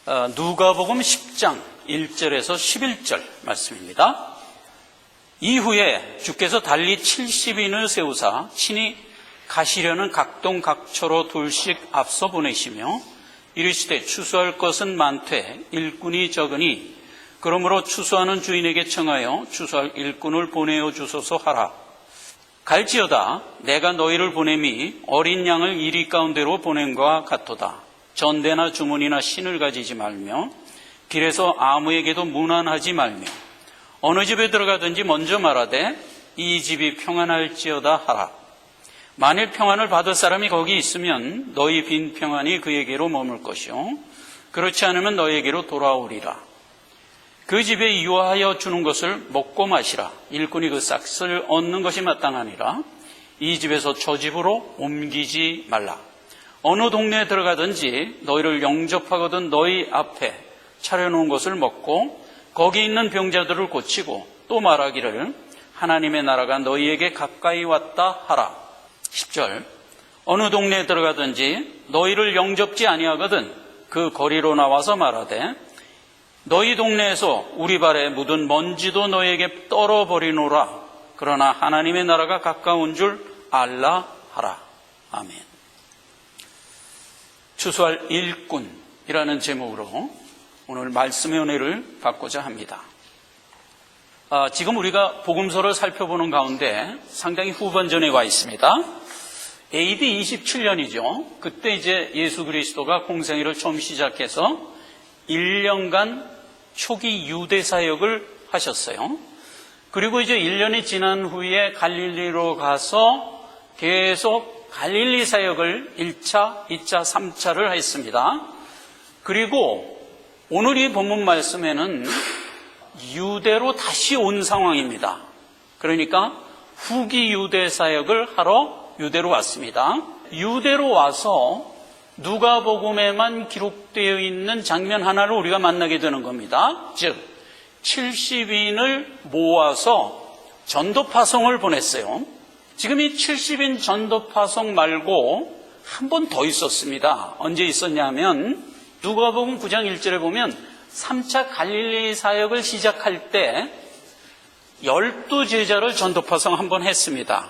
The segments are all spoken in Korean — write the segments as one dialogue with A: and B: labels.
A: 누가복음 10장 1절에서 11절 말씀입니다. 이후에 주께서 달리 70인을 세우사 친히 가시려는 각동 각처로 둘씩 앞서 보내시며 이르시되 추수할 것은 많되 일꾼이 적으니 그러므로 추수하는 주인에게 청하여 추수할 일꾼을 보내어 주소서 하라. 갈지어다 내가 너희를 보냄이 어린 양을 이리 가운데로 보냄과 같도다. 전대나 주문이나 신을 가지지 말며 길에서 아무에게도 문안하지 말며 어느 집에 들어가든지 먼저 말하되 이 집이 평안할지어다 하라. 만일 평안을 받을 사람이 거기 있으면 너희 빈 평안이 그에게로 머물 것이요 그렇지 않으면 너희에게로 돌아오리라. 그 집에 유하여 주는 것을 먹고 마시라. 일꾼이 그 싹을 얻는 것이 마땅하니라. 이 집에서 저 집으로 옮기지 말라. 어느 동네에 들어가든지 너희를 영접하거든 너희 앞에 차려놓은 것을 먹고 거기 있는 병자들을 고치고 또 말하기를 하나님의 나라가 너희에게 가까이 왔다 하라. 10절 어느 동네에 들어가든지 너희를 영접지 아니하거든 그 거리로 나와서 말하되 너희 동네에서 우리 발에 묻은 먼지도 너희에게 떨어버리노라. 그러나 하나님의 나라가 가까운 줄 알라 하라. 아멘. 추수할 일꾼이라는 제목으로 오늘 말씀의 은혜를 받고자 합니다. 지금 우리가 복음서를 살펴보는 가운데 상당히 후반전에 와 있습니다. AD 27년이죠. 그때 이제 예수 그리스도가 공생애를 처음 시작해서 1년간 초기 유대 사역을 하셨어요. 그리고 이제 1년이 지난 후에 갈릴리로 가서 계속 갈릴리 사역을 1차, 2차, 3차를 했습니다. 그리고 오늘 이 본문 말씀에는 유대로 다시 온 상황입니다. 그러니까 후기 유대 사역을 하러 유대로 왔습니다. 유대로 와서 누가복음에만 기록되어 있는 장면 하나를 우리가 만나게 되는 겁니다. 즉 70인을 모아서 전도파송을 보냈어요. 지금 이 70인 전도파송 말고 한 번 더 있었습니다. 언제 있었냐면 누가복음 9장 1절에 보면 3차 갈릴리 사역을 시작할 때 12제자를 전도파송 한 번 했습니다.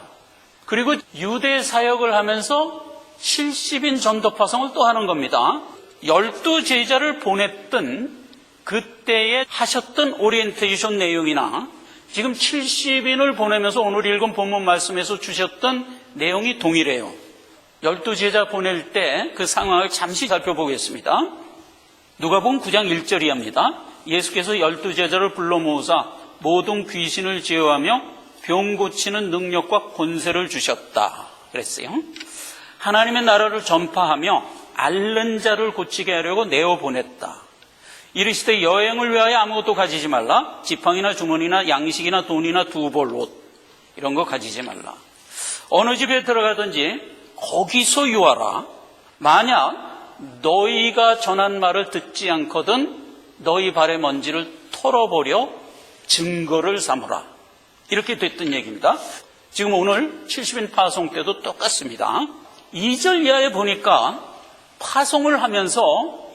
A: 그리고 유대 사역을 하면서 70인 전도파송을 또 하는 겁니다. 12제자를 보냈던 그때에 하셨던 오리엔테이션 내용이나 지금 70인을 보내면서 오늘 읽은 본문 말씀에서 주셨던 내용이 동일해요. 12제자 보낼 때 그 상황을 잠시 살펴보겠습니다. 누가복음 9장 1절이합니다. 예수께서 12제자를 불러 모으사 모든 귀신을 제어하며 병 고치는 능력과 권세를 주셨다 그랬어요. 하나님의 나라를 전파하며 앓는 자를 고치게 하려고 내어보냈다. 이르시되 여행을 위하여 아무것도 가지지 말라. 지팡이나 주머니나 양식이나 돈이나 두 벌 옷 이런 거 가지지 말라. 어느 집에 들어가든지 거기서 유하라. 만약 너희가 전한 말을 듣지 않거든 너희 발의 먼지를 털어버려 증거를 삼으라. 이렇게 됐던 얘기입니다. 지금 오늘 70인 파송 때도 똑같습니다. 2절 이하에 보니까 파송을 하면서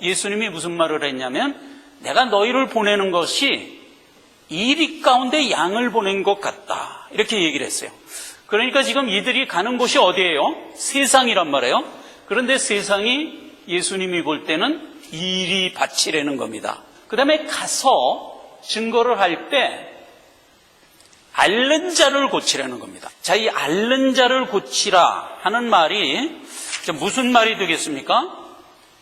A: 예수님이 무슨 말을 했냐면 내가 너희를 보내는 것이 이리 가운데 양을 보낸 것 같다. 이렇게 얘기를 했어요. 그러니까 지금 이들이 가는 곳이 어디예요? 세상이란 말이에요. 그런데 세상이 예수님이 볼 때는 이리 밭이라는 겁니다. 그 다음에 가서 증거를 할 때 앓는 자를 고치라는 겁니다. 자, 이 앓는 자를 고치라 하는 말이 무슨 말이 되겠습니까?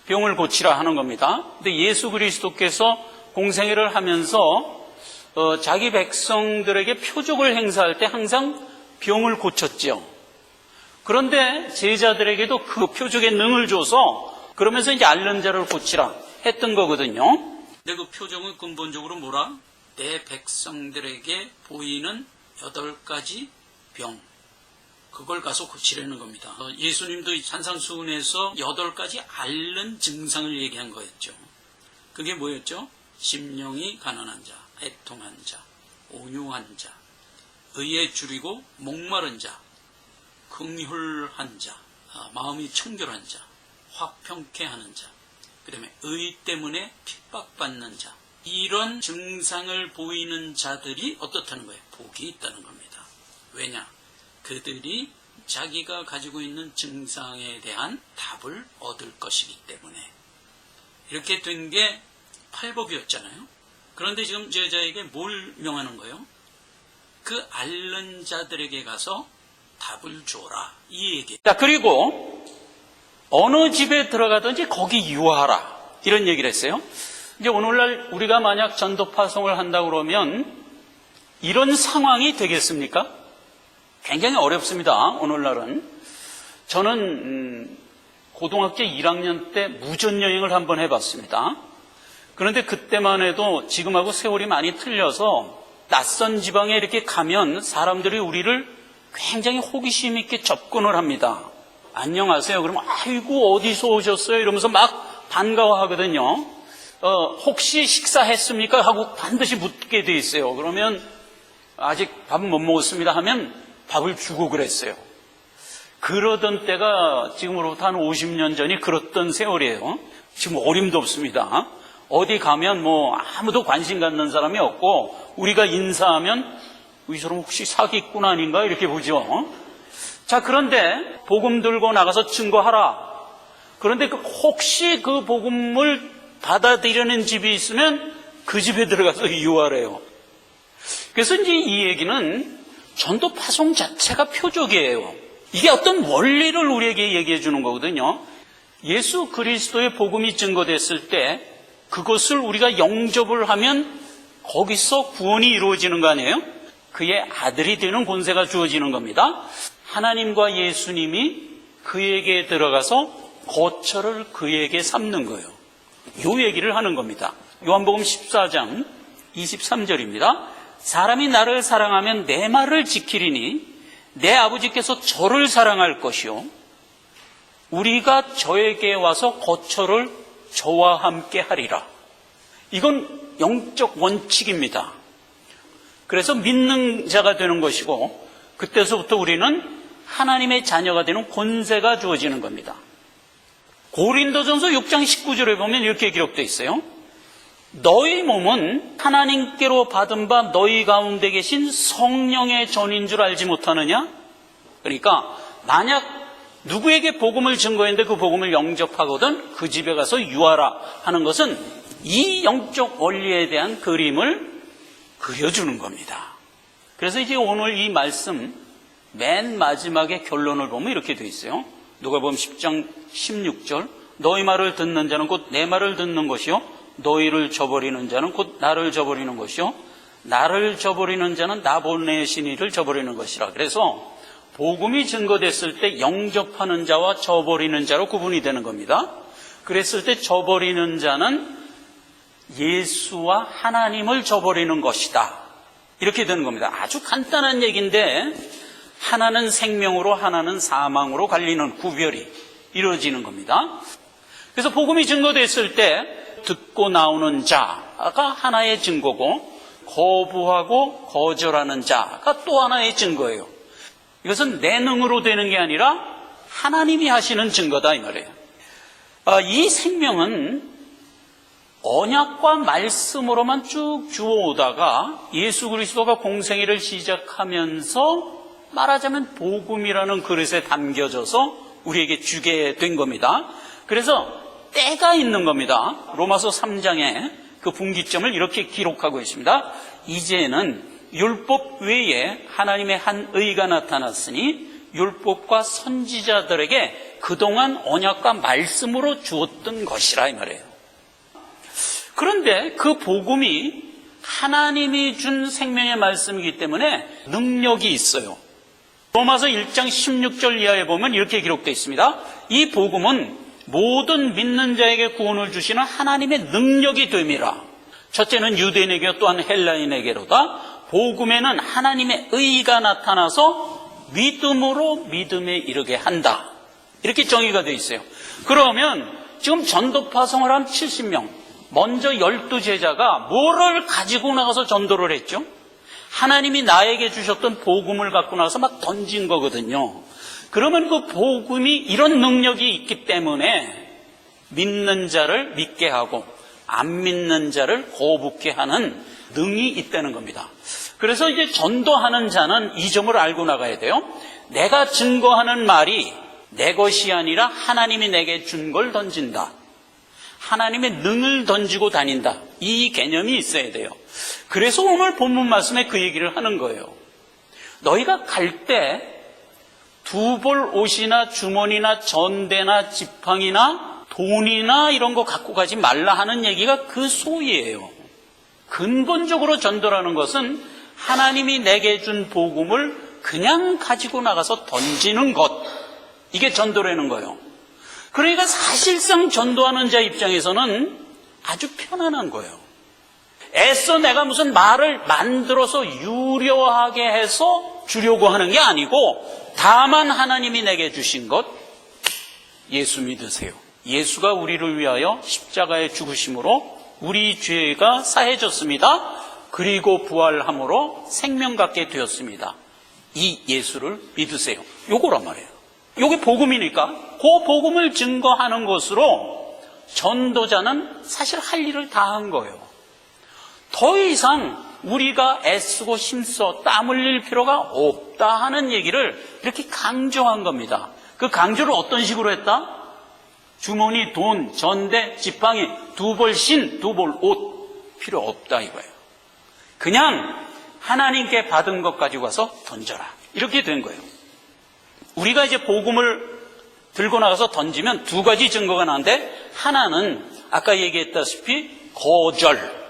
A: 병을 고치라 하는 겁니다. 근데 예수 그리스도께서 공생애를 하면서 자기 백성들에게 표적을 행사할 때 항상 병을 고쳤죠. 그런데 제자들에게도 그 표적의 능을 줘서 그러면서 이제 앓는 자를 고치라 했던 거거든요. 근데 그 표적은 근본적으로 뭐라? 내 백성들에게 보이는 8가지 병, 그걸 가서 고치려는 겁니다. 예수님도 산상수훈에서 8가지 앓는 증상을 얘기한 거였죠. 그게 뭐였죠? 심령이 가난한 자, 애통한 자, 온유한 자, 의에 줄이고 목마른 자, 긍휼한 자, 마음이 청결한 자, 화평케 하는 자, 그다음에 의 때문에 핍박받는 자, 이런 증상을 보이는 자들이 어떻다는 거예요? 복이 있다는 겁니다. 왜냐? 그들이 자기가 가지고 있는 증상에 대한 답을 얻을 것이기 때문에. 이렇게 된 게 팔복이었잖아요. 그런데 지금 제자에게 뭘 명하는 거예요? 그 앓는 자들에게 가서 답을 줘라, 이 얘기. 자, 그리고 어느 집에 들어가든지 거기 유하라, 이런 얘기를 했어요. 이제 오늘날 우리가 만약 전도파송을 한다 그러면 이런 상황이 되겠습니까? 굉장히 어렵습니다. 오늘날은. 저는 고등학교 1학년 때 무전여행을 한번 해봤습니다. 그런데 그때만 해도 지금하고 세월이 많이 틀려서 낯선 지방에 이렇게 가면 사람들이 우리를 굉장히 호기심 있게 접근을 합니다. 안녕하세요. 그러면 아이고 어디서 오셨어요? 이러면서 막 반가워하거든요. 혹시 식사했습니까? 하고 반드시 묻게 돼 있어요. 그러면 아직 밥은 못 먹었습니다 하면 밥을 주고 그랬어요. 그러던 때가 지금으로부터 한 50년 전이 그렇던 세월이에요. 지금 어림도 없습니다. 어디 가면 뭐 아무도 관심 갖는 사람이 없고 우리가 인사하면 이 사람 혹시 사기꾼 아닌가 이렇게 보죠. 자, 그런데 복음 들고 나가서 증거하라. 그런데 혹시 그 복음을 받아들이는 집이 있으면 그 집에 들어가서 유하래요. 그래서 이제 이 얘기는 전도 파송 자체가 표적이에요. 이게 어떤 원리를 우리에게 얘기해 주는 거거든요. 예수 그리스도의 복음이 증거됐을 때 그것을 우리가 영접을 하면 거기서 구원이 이루어지는 거 아니에요? 그의 아들이 되는 권세가 주어지는 겁니다. 하나님과 예수님이 그에게 들어가서 거처를 그에게 삼는 거예요. 이 얘기를 하는 겁니다. 요한복음 14장 23절입니다. 사람이 나를 사랑하면 내 말을 지키리니 내 아버지께서 저를 사랑할 것이요 우리가 저에게 와서 거처를 저와 함께 하리라. 이건 영적 원칙입니다. 그래서 믿는 자가 되는 것이고 그때서부터 우리는 하나님의 자녀가 되는 권세가 주어지는 겁니다. 고린도전서 6장 19절에 보면 이렇게 기록되어 있어요. 너희 몸은 하나님께로 받은 바 너희 가운데 계신 성령의 전인 줄 알지 못하느냐? 그러니까 만약 누구에게 복음을 증거했는데 그 복음을 영접하거든 그 집에 가서 유하라 하는 것은 이 영적 원리에 대한 그림을 그려주는 겁니다. 그래서 이제 오늘 이 말씀 맨 마지막에 결론을 보면 이렇게 되어 있어요. 누가복음 10장 16절 너희 말을 듣는 자는 곧 내 말을 듣는 것이요 너희를 저버리는 자는 곧 나를 저버리는 것이요 나를 저버리는 자는 나 보내신 이를 저버리는 것이라. 그래서 복음이 증거됐을 때 영접하는 자와 저버리는 자로 구분이 되는 겁니다. 그랬을 때 저버리는 자는 예수와 하나님을 저버리는 것이다. 이렇게 되는 겁니다. 아주 간단한 얘기인데 하나는 생명으로 하나는 사망으로 갈리는 구별이 이루어지는 겁니다. 그래서 복음이 증거됐을 때 듣고 나오는 자가 하나의 증거고 거부하고 거절하는 자가 또 하나의 증거예요. 이것은 내 능으로 되는 게 아니라 하나님이 하시는 증거다 이 말이에요. 이 생명은 언약과 말씀으로만 쭉 주워오다가 예수 그리스도가 공생애를 시작하면서 말하자면 복음이라는 그릇에 담겨져서 우리에게 주게 된 겁니다. 그래서 때가 있는 겁니다. 로마서 3장에 그 분기점을 이렇게 기록하고 있습니다. 이제는 율법 외에 하나님의 한 의가 나타났으니 율법과 선지자들에게 그동안 언약과 말씀으로 주었던 것이라 이 말이에요. 그런데 그 복음이 하나님이 준 생명의 말씀이기 때문에 능력이 있어요. 로마서 1장 16절 이하에 보면 이렇게 기록되어 있습니다. 이 복음은 모든 믿는 자에게 구원을 주시는 하나님의 능력이 됨이라. 첫째는 유대인에게 또한 헬라인에게로다. 복음에는 하나님의 의가 나타나서 믿음으로 믿음에 이르게 한다. 이렇게 정의가 되어 있어요. 그러면 지금 전도파송을 한 70명, 먼저 12제자가 뭐를 가지고 나가서 전도를 했죠? 하나님이 나에게 주셨던 복음을 갖고 나서 막 던진 거거든요. 그러면 그 복음이 이런 능력이 있기 때문에 믿는 자를 믿게 하고 안 믿는 자를 거북게 하는 능이 있다는 겁니다. 그래서 이제 전도하는 자는 이 점을 알고 나가야 돼요. 내가 증거하는 말이 내 것이 아니라 하나님이 내게 준 걸 던진다. 하나님의 능을 던지고 다닌다. 이 개념이 있어야 돼요. 그래서 오늘 본문 말씀에 그 얘기를 하는 거예요. 너희가 갈 때 두 벌 옷이나 주머니나 전대나 지팡이나 돈이나 이런 거 갖고 가지 말라 하는 얘기가 그 소위예요. 근본적으로 전도라는 것은 하나님이 내게 준 복음을 그냥 가지고 나가서 던지는 것. 이게 전도라는 거예요. 그러니까 사실상 전도하는 자 입장에서는 아주 편안한 거예요. 애써 내가 무슨 말을 만들어서 유려하게 해서 주려고 하는 게 아니고 다만 하나님이 내게 주신 것, 예수 믿으세요. 예수가 우리를 위하여 십자가에 죽으심으로 우리 죄가 사해졌습니다. 그리고 부활함으로 생명 갖게 되었습니다. 이 예수를 믿으세요. 요거란 말이에요. 요게 복음이니까 그 복음을 증거하는 것으로 전도자는 사실 할 일을 다 한 거예요. 더 이상 우리가 애쓰고 힘써 땀 흘릴 필요가 없다 하는 얘기를 이렇게 강조한 겁니다. 그 강조를 어떤 식으로 했다? 주머니, 돈, 전대, 지팡이, 두 벌 신, 두 벌 옷 필요 없다 이거예요. 그냥 하나님께 받은 것 가지고 와서 던져라. 이렇게 된 거예요. 우리가 이제 복음을 들고 나가서 던지면 두 가지 증거가 나는데 하나는 아까 얘기했다시피 거절,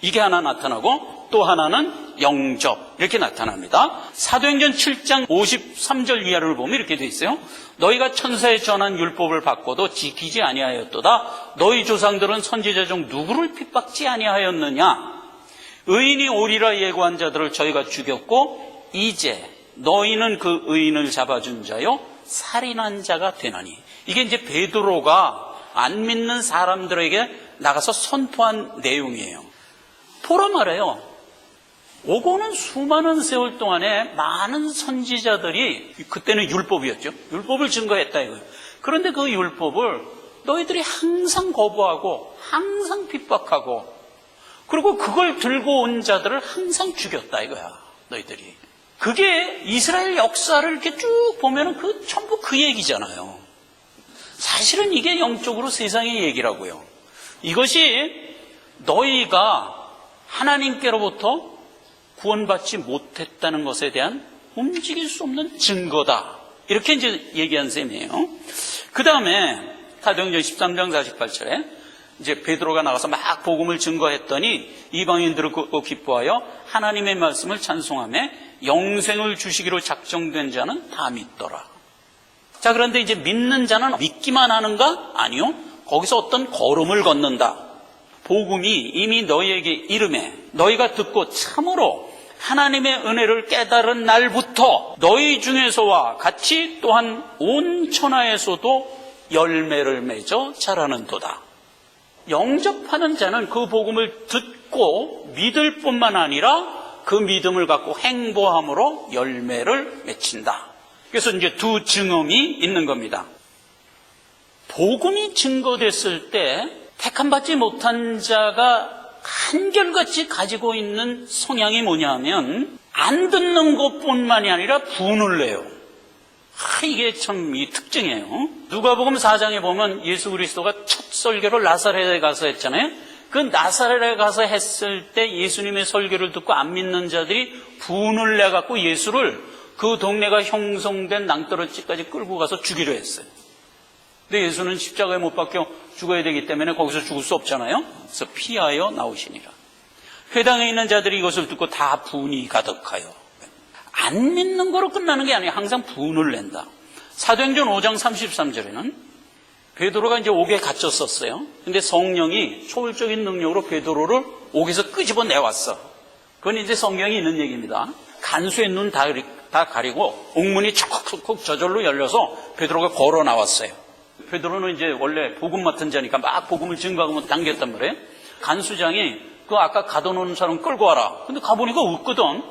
A: 이게 하나 나타나고 또 하나는 영접, 이렇게 나타납니다. 사도행전 7장 53절 이하를 보면 이렇게 돼 있어요. 너희가 천사에 전한 율법을 받고도 지키지 아니하였도다. 너희 조상들은 선지자 중 누구를 핍박지 아니하였느냐. 의인이 오리라 예고한 자들을 저희가 죽였고 이제 너희는 그 의인을 잡아준 자요 살인한 자가 되나니. 이게 이제 베드로가 안 믿는 사람들에게 나가서 선포한 내용이에요. 포로 말해요. 오고는 수많은 세월 동안에 많은 선지자들이, 그때는 율법이었죠. 율법을 증거했다 이거예요. 그런데 그 율법을 너희들이 항상 거부하고 항상 핍박하고 그리고 그걸 들고 온 자들을 항상 죽였다 이거야. 너희들이. 그게 이스라엘 역사를 이렇게 쭉 보면은 전부 그 얘기잖아요. 사실은 이게 영적으로 세상의 얘기라고요. 이것이 너희가 하나님께로부터 구원받지 못했다는 것에 대한 움직일 수 없는 증거다. 이렇게 이제 얘기한 셈이에요. 그 다음에 사도행전 13장 48절에 이제 베드로가 나가서 막 복음을 증거했더니 이방인들을 듣고 기뻐하여 하나님의 말씀을 찬송하며 영생을 주시기로 작정된 자는 다 믿더라. 자, 그런데 이제 믿는 자는 믿기만 하는가? 아니요. 거기서 어떤 걸음을 걷는다. 복음이 이미 너희에게 이름에 너희가 듣고 참으로 하나님의 은혜를 깨달은 날부터 너희 중에서와 같이 또한 온 천하에서도 열매를 맺어 자라는도다. 영접하는 자는 그 복음을 듣고 믿을 뿐만 아니라 그 믿음을 갖고 행보함으로 열매를 맺힌다. 그래서 이제 두 증언이 있는 겁니다. 복음이 증거됐을 때 택함받지 못한 자가 한결같이 가지고 있는 성향이 뭐냐 하면 안 듣는 것뿐만이 아니라 분을 내요. 이게 참 이 특징이에요. 누가복음 4장에 보면 예수 그리스도가 첫 설교를 나사렛에 가서 했잖아요. 그 나사렛에 가서 했을 때 예수님의 설교를 듣고 안 믿는 자들이 분을 내갖고 예수를 그 동네가 형성된 낭떠러지까지 끌고 가서 죽이려 했어요. 근데 예수는 십자가에 못 박혀 죽어야 되기 때문에 거기서 죽을 수 없잖아요. 그래서 피하여 나오시니라. 회당에 있는 자들이 이것을 듣고 다 분이 가득하여. 안 믿는 거로 끝나는 게 아니에요. 항상 분을 낸다. 사도행전 5장 33절에는 베드로가 이제 옥에 갇혔었어요. 근데 성령이 초월적인 능력으로 베드로를 옥에서 끄집어 내왔어. 그건 이제 성경이 있는 얘기입니다. 간수의 눈 다 가리고 옥문이 촉촉촉 저절로 열려서 베드로가 걸어 나왔어요. 베드로는 이제 원래 복음 맡은 자니까 막 복음을 증거하고 당겼단 말이에요. 간수장이 그 아까 가둬놓은 사람 끌고 와라. 근데 가보니까 없거든.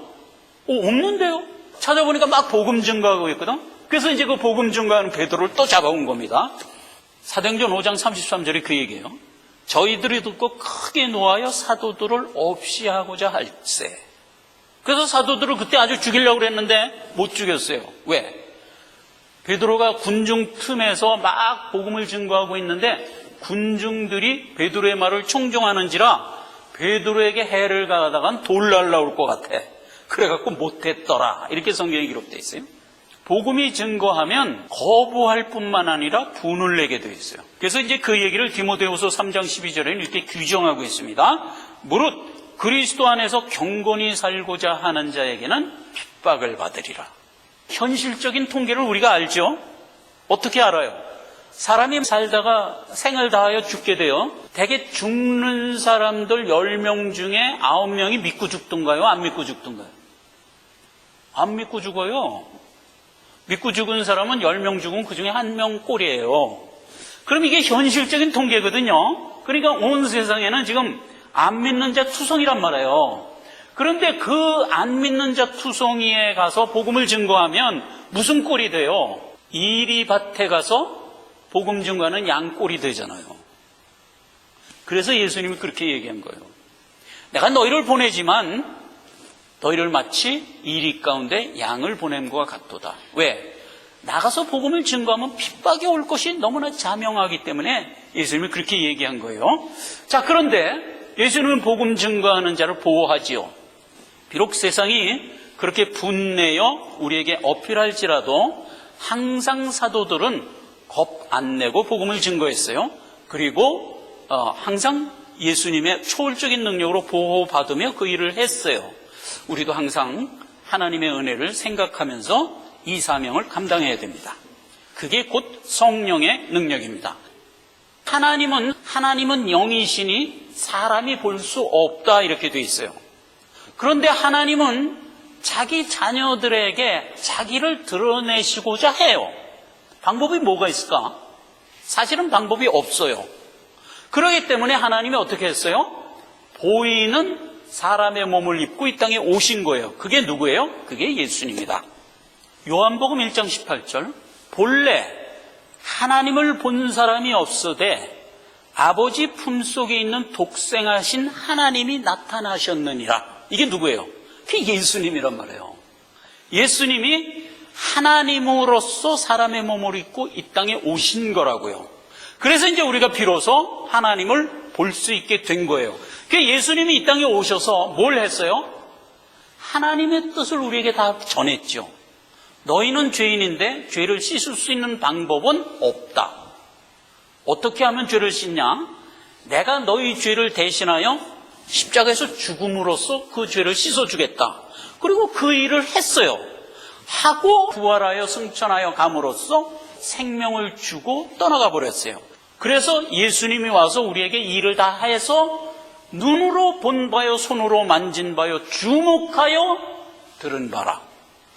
A: 없는데요? 찾아보니까 막 복음 증거하고 있거든. 그래서 이제 그 복음 증거하는 베드로를 또 잡아온 겁니다. 사도행전 5장 33절에 그 얘기예요. 저희들이 듣고 크게 노하여 사도들을 없이 하고자 할세. 그래서 사도들을 그때 아주 죽이려고 그랬는데 못 죽였어요. 왜? 베드로가 군중 틈에서 막 복음을 증거하고 있는데 군중들이 베드로의 말을 청종하는지라 베드로에게 해를 가하다간 돌 날라올 것 같아. 그래갖고 못했더라. 이렇게 성경에 기록되어 있어요. 복음이 증거하면 거부할 뿐만 아니라 분을 내게 되어 있어요. 그래서 이제 그 얘기를 디모데후서 3장 12절에는 이렇게 규정하고 있습니다. 무릇 그리스도 안에서 경건히 살고자 하는 자에게는 핍박을 받으리라. 현실적인 통계를 우리가 알죠? 어떻게 알아요? 사람이 살다가 생을 다하여 죽게 돼요. 대개 죽는 사람들 10명 중에 9명이 믿고 죽던가요? 안 믿고 죽던가요? 안 믿고 죽어요. 믿고 죽은 사람은 10명 죽으면 그 중에 1명 꼴이에요. 그럼 이게 현실적인 통계거든요. 그러니까 온 세상에는 지금 안 믿는 자 투성이란 말이에요. 그런데 그 안 믿는 자 투성이에 가서 복음을 증거하면 무슨 꼴이 돼요? 이리밭에 가서 복음 증거하는 양 꼴이 되잖아요. 그래서 예수님이 그렇게 얘기한 거예요. 내가 너희를 보내지만 너희를 마치 이리 가운데 양을 보낸 것과 같도다. 왜? 나가서 복음을 증거하면 핍박이 올 것이 너무나 자명하기 때문에 예수님이 그렇게 얘기한 거예요. 자, 그런데 예수님은 복음 증거하는 자를 보호하지요. 비록 세상이 그렇게 분내어 우리에게 어필할지라도 항상 사도들은 겁 안 내고 복음을 증거했어요. 그리고 항상 예수님의 초월적인 능력으로 보호받으며 그 일을 했어요. 우리도 항상 하나님의 은혜를 생각하면서 이 사명을 감당해야 됩니다. 그게 곧 성령의 능력입니다. 하나님은 영이시니 사람이 볼 수 없다 이렇게 돼 있어요. 그런데 하나님은 자기 자녀들에게 자기를 드러내시고자 해요. 방법이 뭐가 있을까? 사실은 방법이 없어요. 그렇기 때문에 하나님이 어떻게 했어요? 보이는 사람의 몸을 입고 이 땅에 오신 거예요. 그게 누구예요? 그게 예수님이다. 요한복음 1장 18절 본래 하나님을 본 사람이 없으되 아버지 품속에 있는 독생하신 하나님이 나타나셨느니라. 이게 누구예요? 그게 예수님이란 말이에요. 예수님이 하나님으로서 사람의 몸을 입고 이 땅에 오신 거라고요. 그래서 이제 우리가 비로소 하나님을 볼 수 있게 된 거예요. 예수님이 이 땅에 오셔서 뭘 했어요? 하나님의 뜻을 우리에게 다 전했죠. 너희는 죄인인데 죄를 씻을 수 있는 방법은 없다. 어떻게 하면 죄를 씻냐? 내가 너희 죄를 대신하여 십자가에서 죽음으로써 그 죄를 씻어주겠다. 그리고 그 일을 했어요. 하고 부활하여 승천하여 감으로써 생명을 주고 떠나가 버렸어요. 그래서 예수님이 와서 우리에게 이 일을 다 해서 눈으로 본 바요 손으로 만진 바요 주목하여 들은 바라.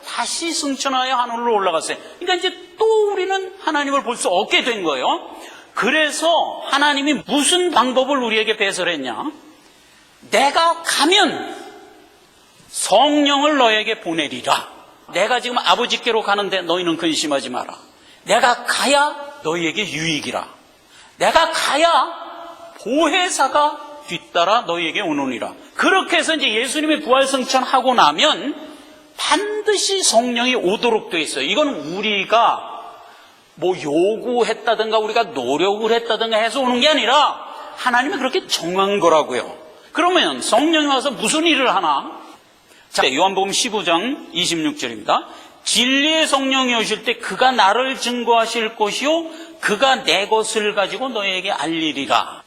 A: 다시 승천하여 하늘로 올라갔어요. 그러니까 이제 또 우리는 하나님을 볼 수 없게 된 거예요. 그래서 하나님이 무슨 방법을 우리에게 배설했냐? 내가 가면 성령을 너에게 보내리라. 내가 지금 아버지께로 가는데 너희는 근심하지 마라. 내가 가야 너희에게 유익이라. 내가 가야 보혜사가 뒤따라 너희에게 오느니라. 그렇게 해서 이제 예수님이 부활승천하고 나면 반드시 성령이 오도록 되어 있어요. 이건 우리가 뭐 요구했다든가 우리가 노력을 했다든가 해서 오는 게 아니라 하나님이 그렇게 정한 거라고요. 그러면 성령이 와서 무슨 일을 하나? 자, 요한복음 15장 26절입니다. 진리의 성령이 오실 때 그가 나를 증거하실 것이요 그가 내 것을 가지고 너희에게 알리리라.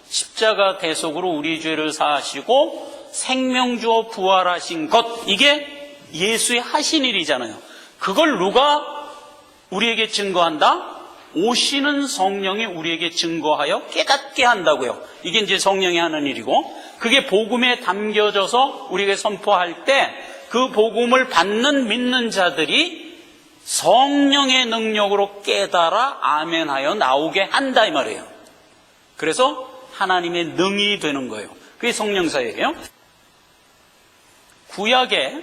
A: 십자가 대속으로 우리 죄를 사하시고 생명 주어 부활하신 것, 이게 예수의 하신 일이잖아요. 그걸 누가 우리에게 증거한다? 오시는 성령이 우리에게 증거하여 깨닫게 한다고요. 이게 이제 성령이 하는 일이고, 그게 복음에 담겨져서 우리에게 선포할 때 그 복음을 받는 믿는 자들이 성령의 능력으로 깨달아 아멘하여 나오게 한다 이 말이에요. 그래서 하나님의 능이 되는 거예요. 그게 성령사역이에요. 구약에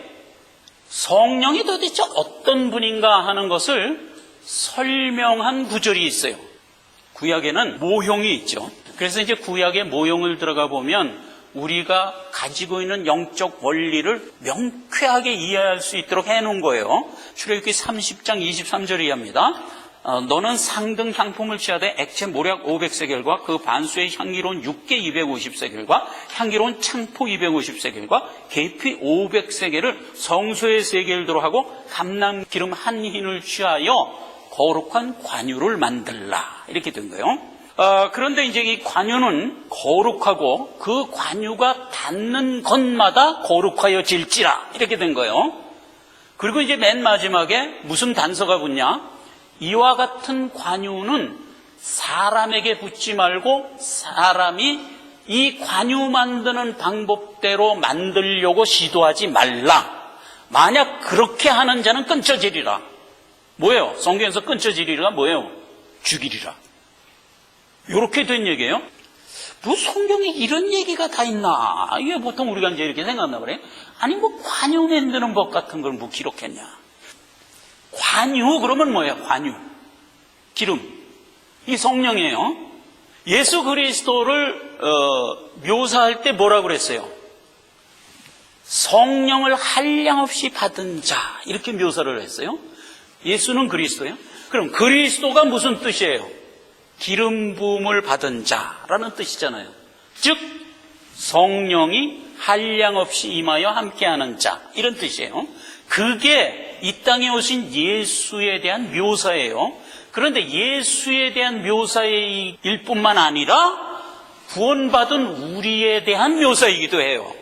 A: 성령이 도대체 어떤 분인가 하는 것을 설명한 구절이 있어요. 구약에는 모형이 있죠. 그래서 이제 구약의 모형을 들어가 보면 우리가 가지고 있는 영적 원리를 명쾌하게 이해할 수 있도록 해놓은 거예요. 출애굽기 30장 23절에 이해합니다. 너는 상등 향품을 취하되 액체 모략 500세겔과 그 반수의 향기로운 육개 250세겔과 향기로운 창포 250세겔과 계피 500세겔을 성소의 세겔도로 하고 감람 기름 한 흰을 취하여 거룩한 관유를 만들라. 이렇게 된 거예요. 그런데 이제 이 관유는 거룩하고 그 관유가 닿는 것마다 거룩하여질지라. 이렇게 된 거예요. 그리고 이제 맨 마지막에 무슨 단서가 붙냐? 이와 같은 관유는 사람에게 붙지 말고 사람이 이 관유 만드는 방법대로 만들려고 시도하지 말라. 만약 그렇게 하는 자는 끊쳐지리라. 뭐예요? 성경에서 끊쳐지리라가 뭐예요? 죽이리라. 이렇게 된 얘기예요. 뭐 성경에 이런 얘기가 다 있나? 이게 보통 우리가 이제 이렇게 생각한단 말이에요. 아니 뭐 관유 만드는 법 같은 걸 뭐 기록했냐? 관유 그러면 뭐예요? 관유, 기름, 이 성령이에요. 예수 그리스도를 묘사할 때 뭐라고 그랬어요? 성령을 한량없이 받은 자, 이렇게 묘사를 했어요. 예수는 그리스도예요. 그럼 그리스도가 무슨 뜻이에요? 기름 부음을 받은 자라는 뜻이잖아요. 즉 성령이 한량없이 임하여 함께하는 자, 이런 뜻이에요. 그게 이 땅에 오신 예수에 대한 묘사예요. 그런데 예수에 대한 묘사일 뿐만 아니라 구원받은 우리에 대한 묘사이기도 해요.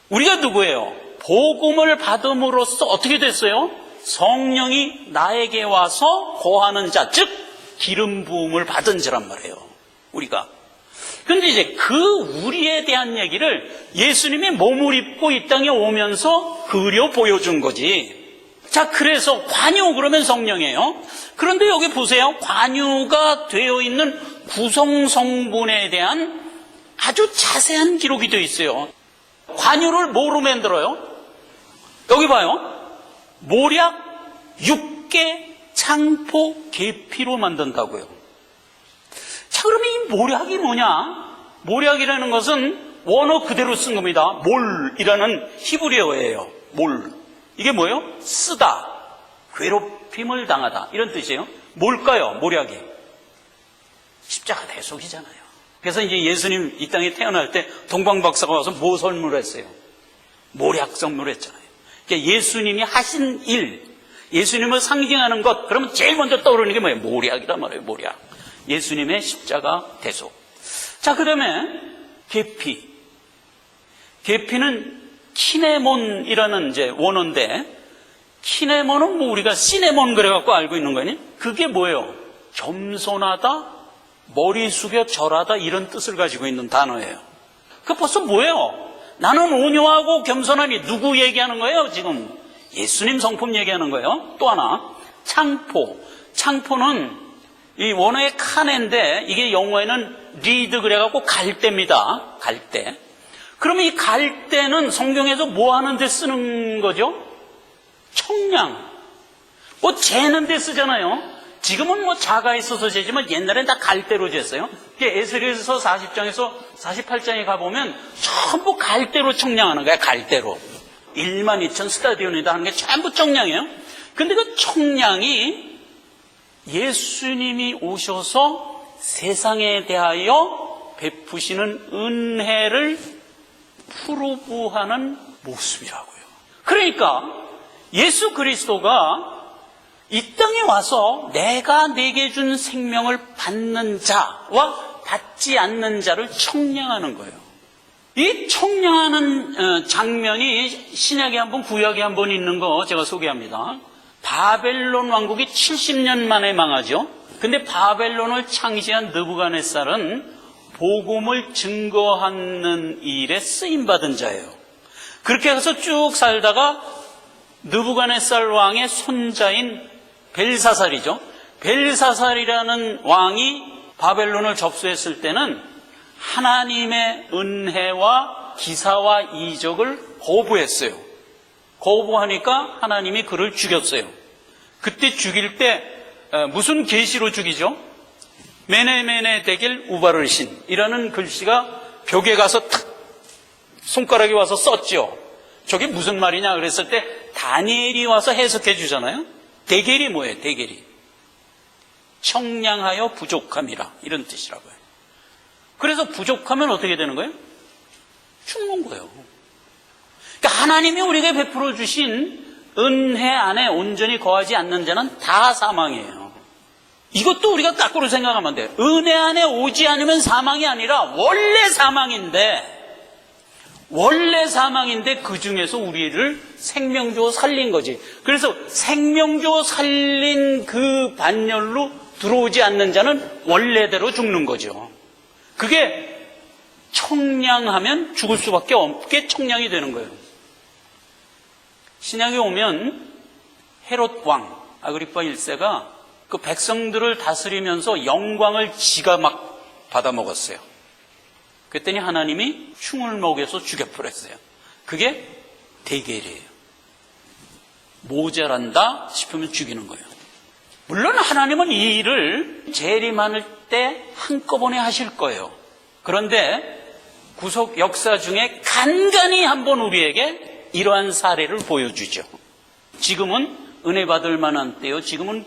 A: 우리가 누구예요? 복음을 받음으로써 어떻게 됐어요? 성령이 나에게 와서 거하는 자, 즉 기름 부음을 받은 자란 말이에요. 우리가. 그런데 이제 그 우리에 대한 얘기를 예수님이 몸을 입고 이 땅에 오면서 그려 보여준 거지. 자, 그래서 관유 그러면 성령이에요. 그런데 여기 보세요. 관유가 되어 있는 구성 성분에 대한 아주 자세한 기록이 되어 있어요. 관유를 뭐로 만들어요? 여기 봐요. 모략, 육개, 창포, 계피로 만든다고요. 자, 그러면 이 모략이 뭐냐? 모략이라는 것은 원어 그대로 쓴 겁니다. 몰이라는 히브리어예요. 몰. 이게 뭐예요? 쓰다, 괴롭힘을 당하다, 이런 뜻이에요. 뭘까요? 모략이 십자가 대속이잖아요. 그래서 이제 예수님 이 땅에 태어날 때 동방박사가 와서 뭐 선물했어요? 모략 선물했잖아요. 그러니까 예수님이 하신 일, 예수님을 상징하는 것, 그러면 제일 먼저 떠오르는 게 뭐예요? 모략이란 말이에요. 모략. 예수님의 십자가 대속. 자, 그 다음에 계피. 계피는 키네몬이라는 이제 원어인데, 키네몬은 뭐 우리가 시네몬 그래갖고 알고 있는 거니? 그게 뭐예요? 겸손하다, 머리 숙여 절하다, 이런 뜻을 가지고 있는 단어예요. 그 벌써 뭐예요? 나는 온유하고 겸손하니, 누구 얘기하는 거예요? 지금 예수님 성품 얘기하는 거예요. 또 하나, 창포. 창포는 이 원어의 카네인데 이게 영어에는 리드 그래갖고 갈대입니다. 갈대. 그러면 이 갈대는 성경에서 뭐 하는 데 쓰는 거죠? 청량. 뭐 재는 데 쓰잖아요. 지금은 뭐 자가 있어서 재지만 옛날엔 다 갈대로 쟀어요. 에스겔서 40장에서 48장에 가보면 전부 갈대로 청량하는 거야. 갈대로. 12,000 스타디온이다 하는 게 전부 청량이에요. 근데 그 청량이 예수님이 오셔서 세상에 대하여 베푸시는 은혜를 프로브하는 모습이라고요. 그러니까 예수 그리스도가 이 땅에 와서 내가 내게 준 생명을 받는 자와 받지 않는 자를 청량하는 거예요. 이 청량하는 장면이 신약에 한 번, 구약에 한 번 있는 거 제가 소개합니다. 바벨론 왕국이 70년 만에 망하죠. 근데 바벨론을 창시한 느부갓네살은 복음을 증거하는 일에 쓰임받은 자예요. 그렇게 해서 쭉 살다가 느부갓네살 왕의 손자인 벨사살이죠. 벨사살이라는 왕이 바벨론을 접수했을 때는 하나님의 은혜와 기사와 이적을 거부했어요. 거부하니까 하나님이 그를 죽였어요. 그때 죽일 때 무슨 계시로 죽이죠? 메네메네 되길 우바르신 이라는 글씨가 벽에 가서 탁 손가락이 와서 썼죠. 저게 무슨 말이냐 그랬을 때 다니엘이 와서 해석해 주잖아요. 대겔이 뭐예요? 대겔이 청량하여 부족함이라 이런 뜻이라고요. 그래서 부족하면 어떻게 되는 거예요? 죽는 거예요. 그러니까 하나님이 우리에게 베풀어 주신 은혜 안에 온전히 거하지 않는 자는 다 사망이에요. 이것도 우리가 거꾸로 생각하면 안 돼요. 은혜 안에 오지 않으면 사망이 아니라 원래 사망인데 그 중에서 우리를 생명 주어 살린 거지. 그래서 생명 주어 살린 그 반열로 들어오지 않는 자는 원래대로 죽는 거죠. 그게 청량하면 죽을 수밖에 없게 청량이 되는 거예요. 신약에 오면 헤롯 왕 아그리파 1세가 그 백성들을 다스리면서 영광을 지가 막 받아먹었어요. 그랬더니 하나님이 흉을 먹여서 죽여버렸어요. 그게 대겔이에요. 모자란다 싶으면 죽이는 거예요. 물론 하나님은 이 일을 재림할 때 한꺼번에 하실 거예요. 그런데 구속 역사 중에 간간히 한번 우리에게 이러한 사례를 보여주죠. 지금은 은혜 받을 만한 때요. 지금은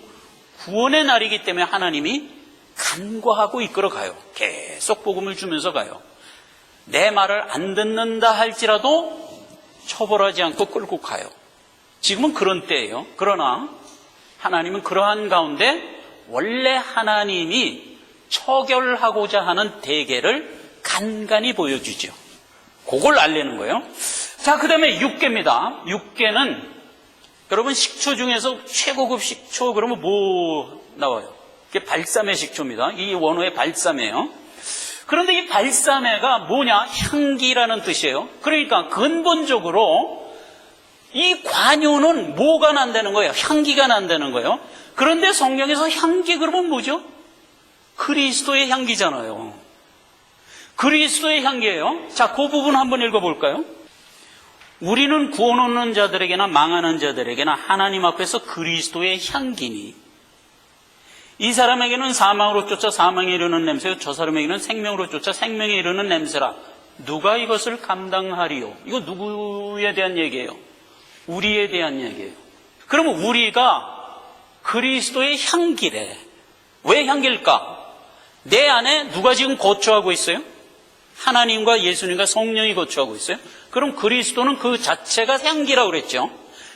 A: 구원의 날이기 때문에 하나님이 간과하고 이끌어 가요. 계속 복음을 주면서 가요. 내 말을 안 듣는다 할지라도 처벌하지 않고 끌고 가요. 지금은 그런 때예요. 그러나 하나님은 그러한 가운데 원래 하나님이 처결하고자 하는 대계를 간간히 보여주죠. 그걸 알리는 거예요. 자, 그 다음에 육계입니다. 육계는 여러분 식초 중에서 최고급 식초 그러면 뭐 나와요? 이게 발사매 식초입니다. 이 원어의 발사매예요. 그런데 이 발사매가 뭐냐? 향기라는 뜻이에요. 그러니까 근본적으로 이 관유는 뭐가 난다는 거예요? 향기가 난다는 거예요. 그런데 성경에서 향기 그러면 뭐죠? 그리스도의 향기잖아요. 그리스도의 향기예요. 자, 그 부분 한번 읽어볼까요? 우리는 구원 얻는 자들에게나 망하는 자들에게나 하나님 앞에서 그리스도의 향기니 이 사람에게는 사망으로 쫓아 사망에 이르는 냄새요 저 사람에게는 생명으로 쫓아 생명에 이르는 냄새라. 누가 이것을 감당하리요? 이거 누구에 대한 얘기예요? 우리에 대한 얘기예요. 그러면 우리가 그리스도의 향기래. 왜 향기일까? 내 안에 누가 지금 거처하고 있어요? 하나님과 예수님과 성령이 거처하고 있어요. 그럼 그리스도는 그 자체가 향기라고 그랬죠.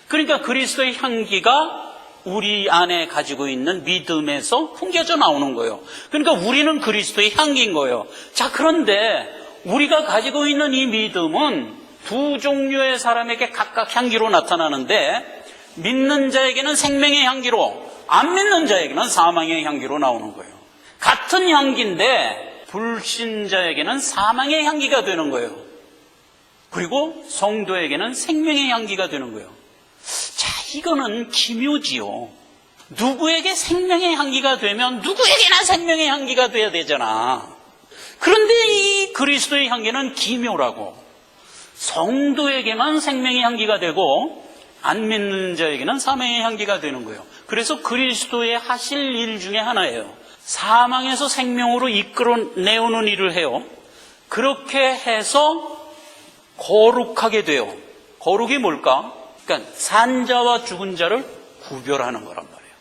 A: 그러니까 그리스도의 향기가 우리 안에 가지고 있는 믿음에서 풍겨져 나오는 거예요. 그러니까 우리는 그리스도의 향기인 거예요. 자, 그런데 우리가 가지고 있는 이 믿음은 두 종류의 사람에게 각각 향기로 나타나는데 믿는 자에게는 생명의 향기로, 안 믿는 자에게는 사망의 향기로 나오는 거예요. 같은 향기인데 불신자에게는 사망의 향기가 되는 거예요. 그리고 성도에게는 생명의 향기가 되는 거예요. 자, 이거는 기묘지요. 누구에게 생명의 향기가 되면 누구에게나 생명의 향기가 돼야 되잖아. 그런데 이 그리스도의 향기는 기묘라고. 성도에게만 생명의 향기가 되고 안 믿는 자에게는 사망의 향기가 되는 거예요. 그래서 그리스도의 하실 일 중에 하나예요. 사망에서 생명으로 이끌어내오는 일을 해요. 그렇게 해서 거룩하게 돼요. 거룩이 뭘까? 그러니까 산자와 죽은 자를 구별하는 거란 말이에요.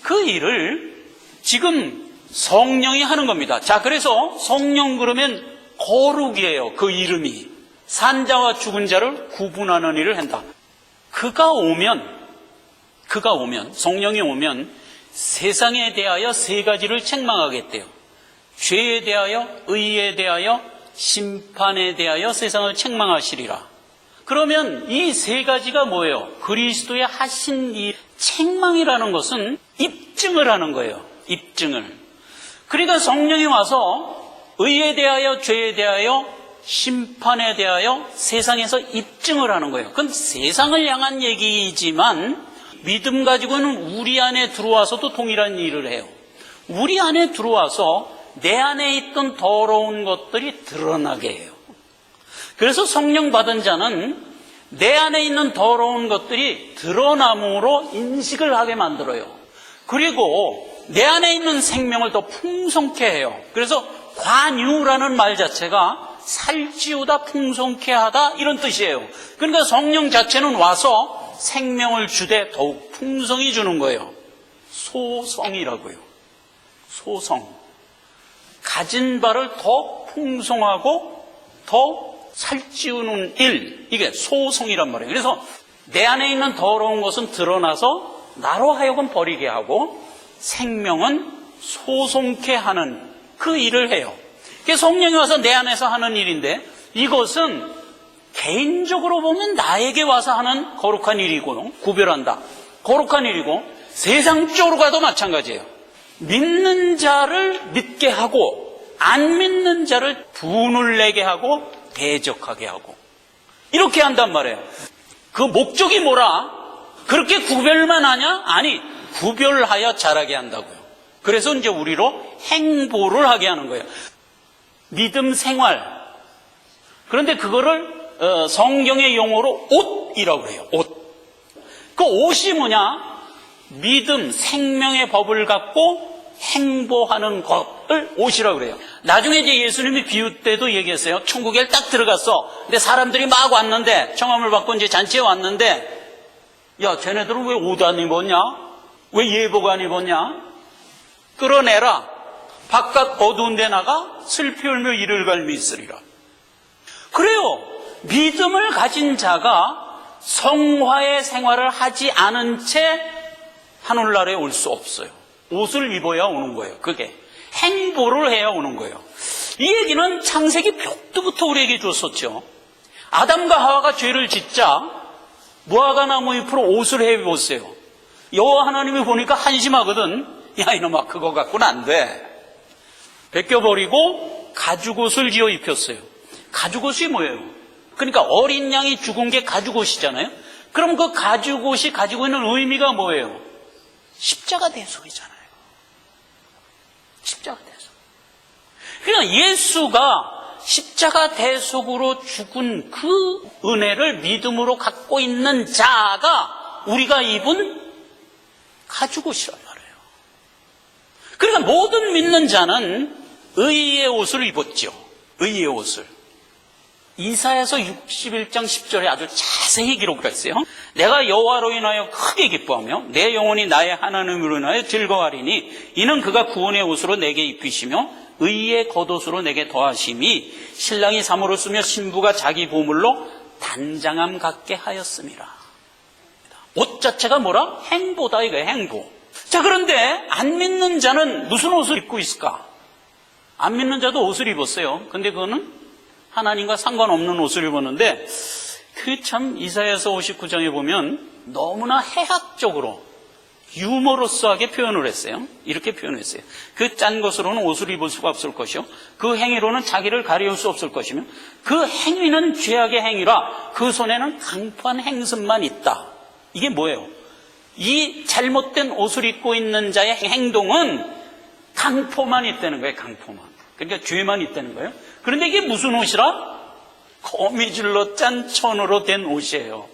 A: 그 일을 지금 성령이 하는 겁니다. 자, 그래서 성령 그러면 거룩이에요. 그 이름이. 산자와 죽은 자를 구분하는 일을 한다. 그가 오면, 성령이 오면 세상에 대하여 세 가지를 책망하겠대요. 죄에 대하여, 의에 대하여, 심판에 대하여 세상을 책망하시리라. 그러면 이 세 가지가 뭐예요? 그리스도의 하신 이 책망이라는 것은 입증을 하는 거예요. 입증을. 그러니까 성령이 와서 의에 대하여, 죄에 대하여, 심판에 대하여 세상에서 입증을 하는 거예요. 그건 세상을 향한 얘기이지만 믿음 가지고는 우리 안에 들어와서도 동일한 일을 해요. 우리 안에 들어와서 내 안에 있던 더러운 것들이 드러나게 해요. 그래서 성령 받은 자는 내 안에 있는 더러운 것들이 드러남으로 인식을 하게 만들어요. 그리고 내 안에 있는 생명을 더 풍성케 해요. 그래서 관유라는 말 자체가 살찌우다, 풍성케 하다 이런 뜻이에요. 그러니까 성령 자체는 와서 생명을 주되 더욱 풍성히 주는 거예요. 소성이라고요. 소성. 가진 바를 더 풍성하고 더 살찌우는 일, 이게 소성이란 말이에요. 그래서 내 안에 있는 더러운 것은 드러나서 나로 하여금 버리게 하고 생명은 소성케 하는 그 일을 해요. 그게 성령이 와서 내 안에서 하는 일인데, 이것은 개인적으로 보면 나에게 와서 하는 거룩한 일이고, 구별한다, 거룩한 일이고, 세상적으로 가도 마찬가지예요. 믿는 자를 믿게 하고 안 믿는 자를 분을 내게 하고 대적하게 하고, 이렇게 한단 말이에요. 그 목적이 뭐라? 그렇게 구별만 하냐? 아니, 구별하여 자라게 한다고요. 그래서 이제 우리로 행보를 하게 하는 거예요. 믿음 생활. 그런데 그거를 성경의 용어로 옷이라고 해요. 옷. 그 옷이 뭐냐? 믿음, 생명의 법을 갖고 행보하는 것을 옷이라고 그래요. 나중에 이제 예수님이 비유 때도 얘기했어요. 천국에 딱 들어갔어. 근데 사람들이 막 왔는데, 청함을 받고 이제 잔치에 왔는데, 야, 쟤네들은 왜 옷 안 입었냐? 왜 예복 안 입었냐? 끌어내라. 바깥 어두운 데 나가 슬피 울며 이를 갈미 있으리라. 그래요. 믿음을 가진 자가 성화의 생활을 하지 않은 채 하늘나라에 올 수 없어요. 옷을 입어야 오는 거예요. 그게 행보를 해야 오는 거예요. 이 얘기는 창세기 벽두부터 우리에게 줬었죠. 아담과 하와가 죄를 짓자 무화과 나무 잎으로 옷을 해보세요. 여호와 하나님이 보니까 한심하거든. 야, 이놈아, 그거 갖고는 안 돼. 벗겨버리고 가죽옷을 지어 입혔어요. 가죽옷이 뭐예요? 그러니까 어린 양이 죽은 게 가죽옷이잖아요. 그럼 그 가죽옷이 가지고 있는 의미가 뭐예요? 십자가 대속이잖아요. 십자가 대속. 그러니까 예수가 십자가 대속으로 죽은 그 은혜를 믿음으로 갖고 있는 자가 우리가 입은 가죽옷이란 말이에요. 그러니까 모든 믿는 자는 의의 옷을 입었죠. 의의 옷을. 이사야서 61장 10절에 아주 자세히 기록을 했어요. 내가 여호와로 인하여 크게 기뻐하며 내 영혼이 나의 하나님으로 인하여 즐거워하리니 이는 그가 구원의 옷으로 내게 입히시며 의의 겉옷으로 내게 더하심이 신랑이 사모를 쓰며 신부가 자기 보물로 단장함 갖게 하였음이라. 옷 자체가 뭐라? 행보다 이거예요. 행보. 자, 그런데 안 믿는 자는 무슨 옷을 입고 있을까? 안 믿는 자도 옷을 입었어요. 근데 그거는 하나님과 상관없는 옷을 입었는데, 그 참 이사야서 59장에 보면 너무나 해학적으로 유머러스하게 표현을 했어요. 이렇게 표현했어요. 그 짠 것으로는 옷을 입을 수가 없을 것이요, 그 행위로는 자기를 가리울 수 없을 것이며, 그 행위는 죄악의 행위라 그 손에는 강포한 행습만 있다. 이게 뭐예요? 이 잘못된 옷을 입고 있는 자의 행동은 강포만 있다는 거예요. 강포만. 그러니까 죄만 있다는 거예요. 그런데 이게 무슨 옷이라? 거미줄로 짠 천으로 된 옷이에요.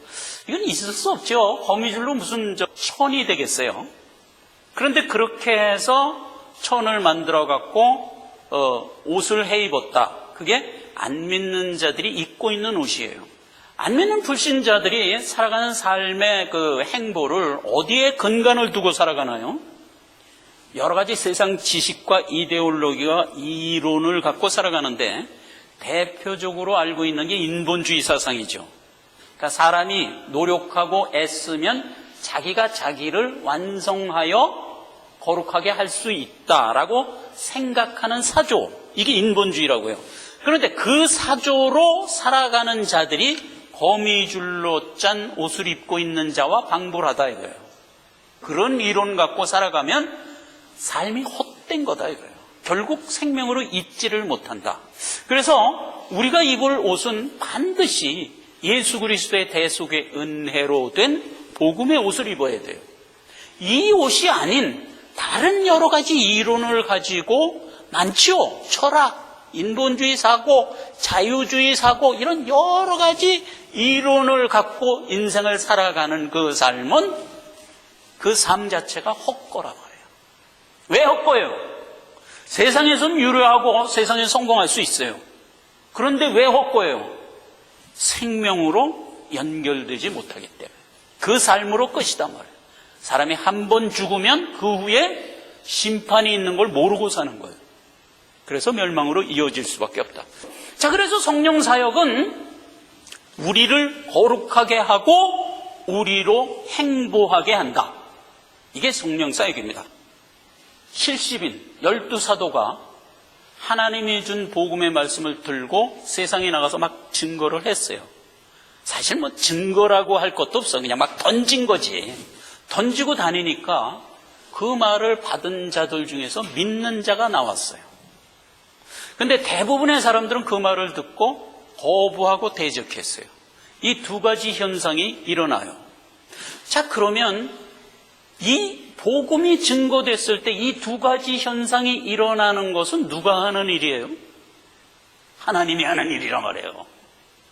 A: 이건 있을 수 없죠. 거미줄로 무슨 천이 되겠어요. 그런데 그렇게 해서 천을 만들어 갖고 옷을 해 입었다. 그게 안 믿는 자들이 입고 있는 옷이에요. 안 믿는 불신자들이 살아가는 삶의 그 행보를 어디에 근간을 두고 살아가나요? 여러 가지 세상 지식과 이데올로기와 이론을 갖고 살아가는데 대표적으로 알고 있는 게 인본주의 사상이죠. 그러니까 사람이 노력하고 애쓰면 자기가 자기를 완성하여 거룩하게 할 수 있다라고 생각하는 사조, 이게 인본주의라고요. 그런데 그 사조로 살아가는 자들이 거미줄로 짠 옷을 입고 있는 자와 방불하다 이거예요. 그런 이론 갖고 살아가면 삶이 헛된 거다 이거예요. 결국 생명으로 잊지를 못한다. 그래서 우리가 입을 옷은 반드시 예수 그리스도의 대속의 은혜로 된 복음의 옷을 입어야 돼요. 이 옷이 아닌 다른 여러 가지 이론을 가지고 많지요. 철학, 인본주의 사고, 자유주의 사고, 이런 여러 가지 이론을 갖고 인생을 살아가는 그 삶은 그 삶 자체가 헛거라 말이에요. 왜 헛거예요? 세상에서는 유료하고 세상에 성공할 수 있어요. 그런데 왜 헛거예요? 생명으로 연결되지 못하기 때문에. 그 삶으로 끝이단 말이에요. 사람이 한 번 죽으면 그 후에 심판이 있는 걸 모르고 사는 거예요. 그래서 멸망으로 이어질 수밖에 없다. 자, 그래서 성령 사역은 우리를 거룩하게 하고 우리로 행보하게 한다. 이게 성령 사역입니다. 70인 12사도가 하나님이 준 복음의 말씀을 들고 세상에 나가서 막 증거를 했어요. 사실 뭐 증거라고 할 것도 없어. 그냥 막 던진 거지. 던지고 다니니까 그 말을 받은 자들 중에서 믿는 자가 나왔어요. 근데 대부분의 사람들은 그 말을 듣고 거부하고 대적했어요. 이 두 가지 현상이 일어나요. 자, 그러면 이 복음이 증거됐을 때 이 두 가지 현상이 일어나는 것은 누가 하는 일이에요? 하나님이 하는 일이란 말이에요.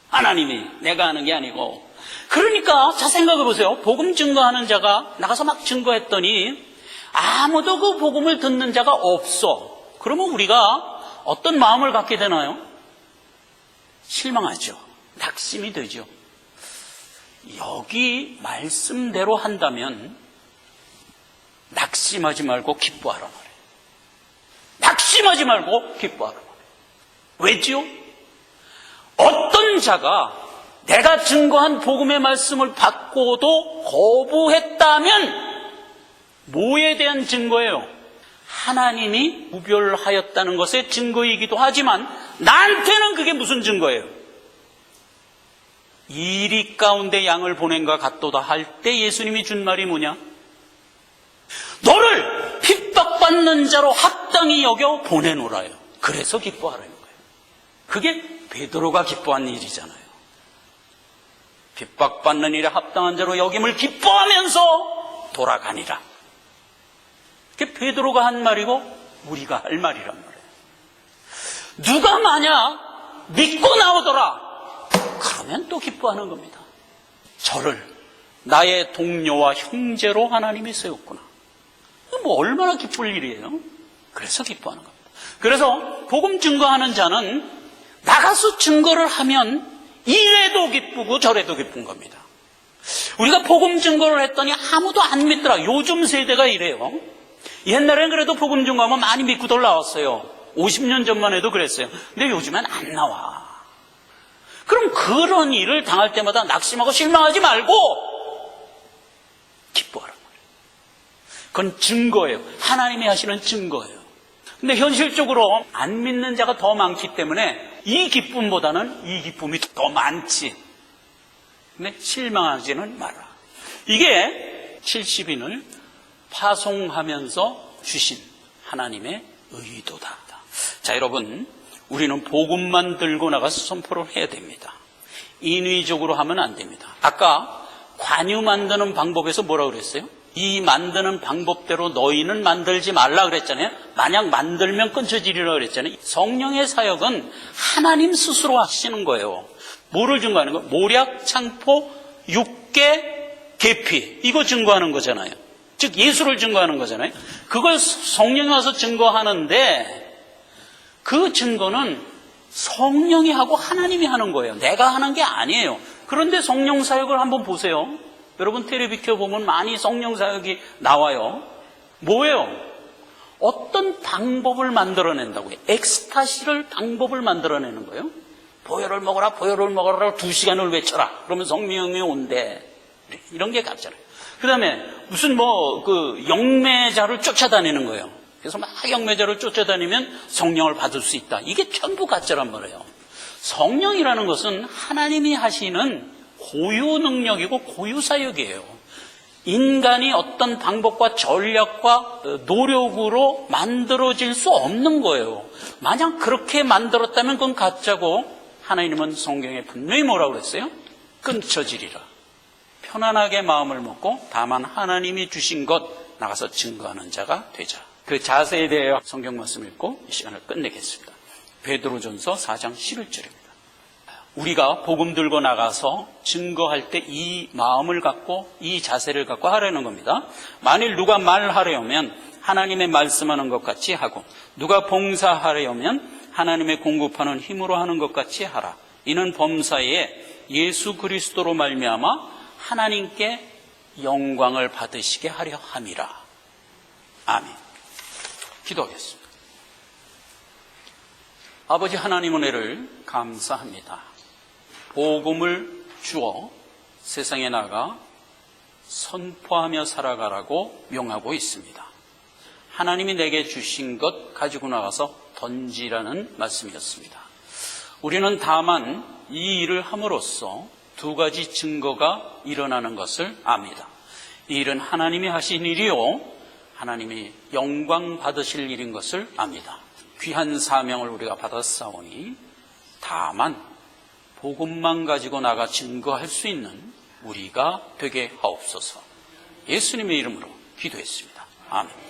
A: 하나님이, 내가 하는 게 아니고. 그러니까 자, 생각해 보세요. 복음 증거하는 자가 나가서 막 증거했더니 아무도 그 복음을 듣는 자가 없어. 그러면 우리가 어떤 마음을 갖게 되나요? 실망하죠. 낙심이 되죠. 여기 말씀대로 한다면 낙심하지 말고 기뻐하라 말이에요. 낙심하지 말고 기뻐하라 말이에요. 왜지요? 어떤 자가 내가 증거한 복음의 말씀을 받고도 거부했다면 뭐에 대한 증거예요? 하나님이 구별하였다는 것의 증거이기도 하지만 나한테는 그게 무슨 증거예요? 이리 가운데 양을 보낸과 같도다 할 때 예수님이 준 말이 뭐냐? 너를 핍박받는 자로 합당히 여겨 보내노라요. 그래서 기뻐하라는 거예요. 그게 베드로가 기뻐한 일이잖아요. 핍박받는 일에 합당한 자로 여김을 기뻐하면서 돌아가니라. 그게 베드로가 한 말이고 우리가 할 말이란 말이에요. 누가 만약 믿고 나오더라 그러면 또 기뻐하는 겁니다. 저를 나의 동료와 형제로 하나님이 세웠구나. 뭐 얼마나 기쁠 일이에요. 그래서 기뻐하는 겁니다. 그래서 복음 증거하는 자는 나가서 증거를 하면 이래도 기쁘고 저래도 기쁜 겁니다. 우리가 복음 증거를 했더니 아무도 안 믿더라. 요즘 세대가 이래요. 옛날엔 그래도 복음 증거하면 많이 믿고들 나왔어요. 50년 전만 해도 그랬어요. 근데 요즘엔 안 나와. 그럼 그런 일을 당할 때마다 낙심하고 실망하지 말고 기뻐하란 말이에요. 그건 증거예요. 하나님이 하시는 증거예요. 근데 현실적으로 안 믿는 자가 더 많기 때문에 이 기쁨보다는 이 기쁨이 더 많지. 근데 실망하지는 마라. 이게 70인을 파송하면서 주신 하나님의 의도다. 자, 여러분, 우리는 복음만 들고 나가서 선포를 해야 됩니다. 인위적으로 하면 안 됩니다. 아까 관유 만드는 방법에서 뭐라고 그랬어요? 이 만드는 방법대로 너희는 만들지 말라 그랬잖아요. 만약 만들면 끊쳐지리라 그랬잖아요. 성령의 사역은 하나님 스스로 하시는 거예요. 뭐를 증거하는 거예요? 모략, 창포, 육계, 계피, 이거 증거하는 거잖아요. 즉 예수를 증거하는 거잖아요. 그걸 성령이 와서 증거하는데 그 증거는 성령이 하고 하나님이 하는 거예요. 내가 하는 게 아니에요. 그런데 성령 사역을 한번 보세요. 여러분 텔레비 켜보면 많이 성령 사역이 나와요. 뭐예요? 어떤 방법을 만들어낸다고요. 엑스타시를 방법을 만들어내는 거예요. 보혈을 먹어라, 보혈을 먹어라, 2시간을 외쳐라. 그러면 성령이 온대. 이런 게 같잖아요. 그 다음에 무슨 영매자를 쫓아다니는 거예요. 그래서 막 영매자를 쫓아다니면 성령을 받을 수 있다. 이게 전부 가짜란 말이에요. 성령이라는 것은 하나님이 하시는 고유 능력이고 고유 사역이에요. 인간이 어떤 방법과 전략과 노력으로 만들어질 수 없는 거예요. 만약 그렇게 만들었다면 그건 가짜고 하나님은 성경에 분명히 뭐라고 그랬어요? 끊쳐지리라. 편안하게 마음을 먹고 다만 하나님이 주신 것 나가서 증거하는 자가 되자. 그 자세에 대해 성경 말씀 읽고 이 시간을 끝내겠습니다. 베드로전서 4장 11절입니다. 우리가 복음 들고 나가서 증거할 때 이 마음을 갖고 이 자세를 갖고 하려는 겁니다. 만일 누가 말하려면 하나님의 말씀하는 것 같이 하고 누가 봉사하려면 하나님의 공급하는 힘으로 하는 것 같이 하라. 이는 범사에 예수 그리스도로 말미암아 하나님께 영광을 받으시게 하려 함이라. 아멘. 기도하겠습니다. 아버지 하나님 은혜를 감사합니다. 복음을 주어 세상에 나가 선포하며 살아가라고 명하고 있습니다. 하나님이 내게 주신 것 가지고 나가서 던지라는 말씀이었습니다. 우리는 다만 이 일을 함으로써 두 가지 증거가 일어나는 것을 압니다. 이 일은 하나님이 하신 일이요, 하나님이 영광 받으실 일인 것을 압니다. 귀한 사명을 우리가 받았사오니 다만 복음만 가지고 나가 증거할 수 있는 우리가 되게 하옵소서. 예수님의 이름으로 기도했습니다. 아멘.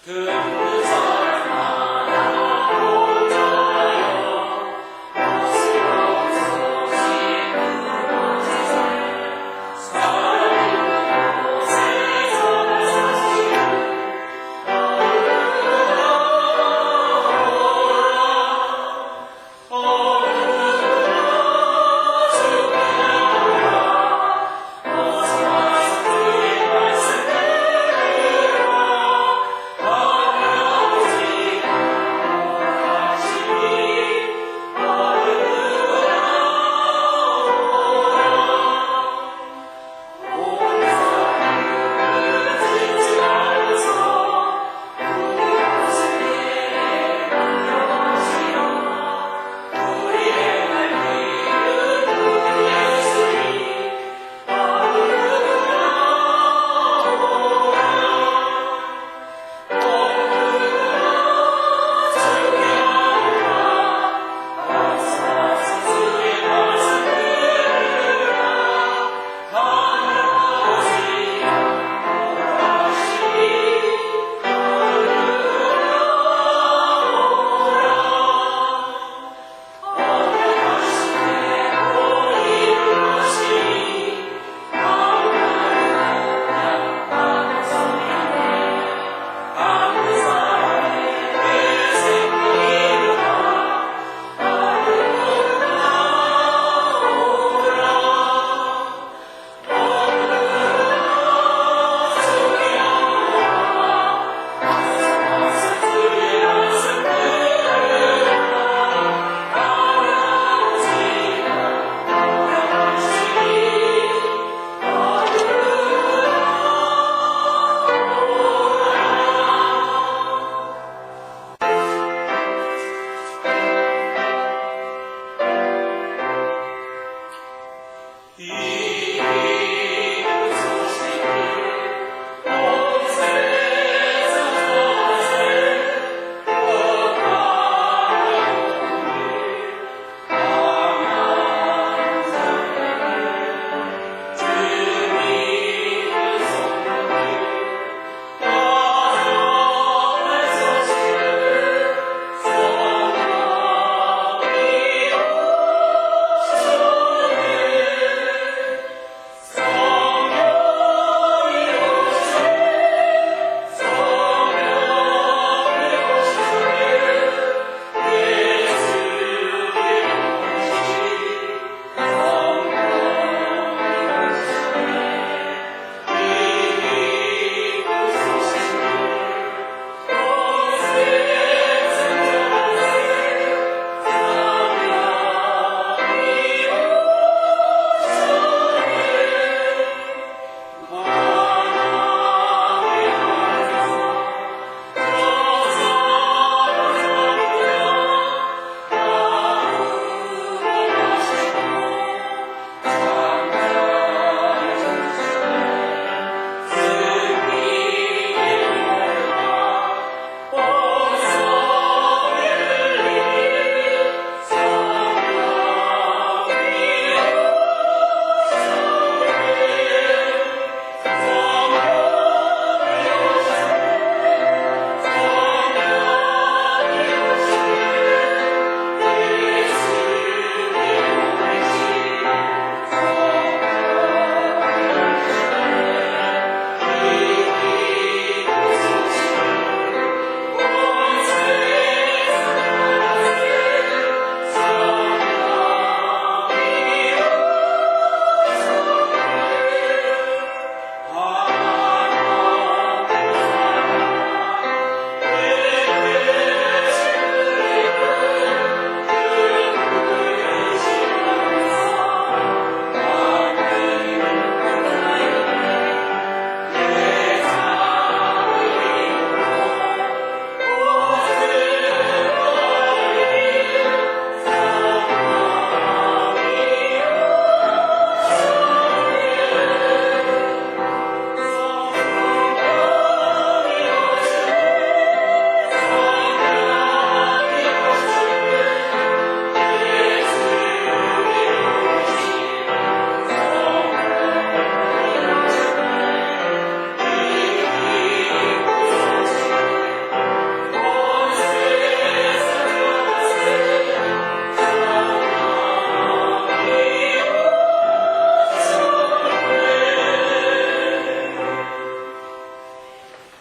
B: 그